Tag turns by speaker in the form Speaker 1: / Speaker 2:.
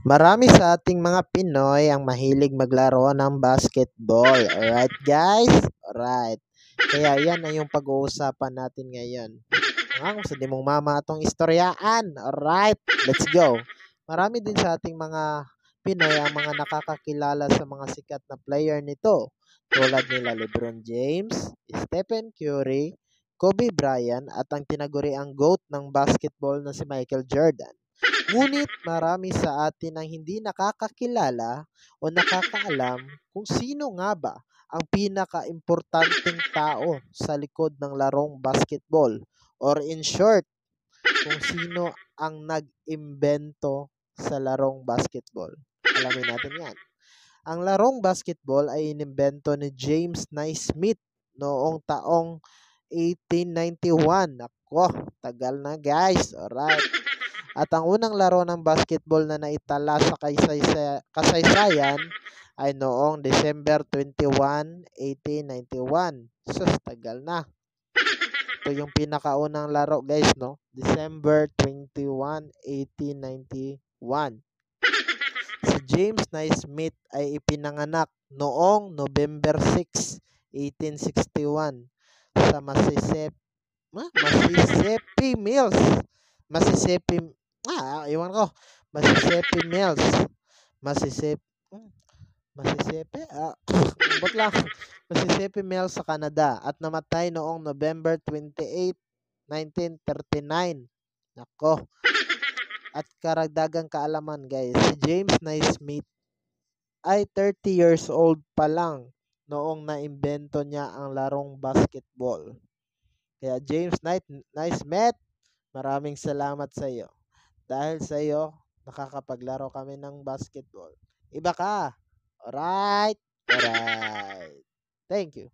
Speaker 1: Marami sa ating mga Pinoy ang mahilig maglaro ng basketball. Alright guys? Alright. Kaya yan ay yung pag-uusapan natin ngayon. Kung sa di mong mama itong istoryaan. Alright, let's go. Marami din sa ating mga Pinoy ang mga nakakakilala sa mga sikat na player nito. Tulad nila LeBron James, Stephen Curry, Kobe Bryant at ang tinaguriang GOAT ng basketball na si Michael Jordan. Ngunit marami sa atin ang hindi nakakakilala o nakakaalam kung sino nga ba ang pinakaimportanteng tao sa likod ng larong basketball, or in short, kung sino ang nag-imbento sa larong basketball. Alamin natin yan. Ang larong basketball ay inimbento ni James Naismith noong taong 1891. Ako, tagal na guys. Alright. At ang unang laro ng basketball na naitala sa kasaysayan ay noong December 21, 1891. Sus, tagal na. Ito yung pinakaunang laro guys, no? December 21, 1891. Si James Naismith ay ipinanganak noong November 6, 1861 sa Mississippi Mills. Mississippi, iwan ko. Mississippi Mills. Mississippi, Mississippi, bot lang. Mississippi Mills sa Canada at namatay noong November 28, 1939. Nako. At karagdagang kaalaman guys, si James Naismith ay 30 years old pa lang noong naimbento niya ang larong basketball. Kaya James Naismith, maraming salamat sa iyo. Dahil sa iyo, nakakapaglaro kami ng basketball. Iba ka. Alright? Alright. Thank you.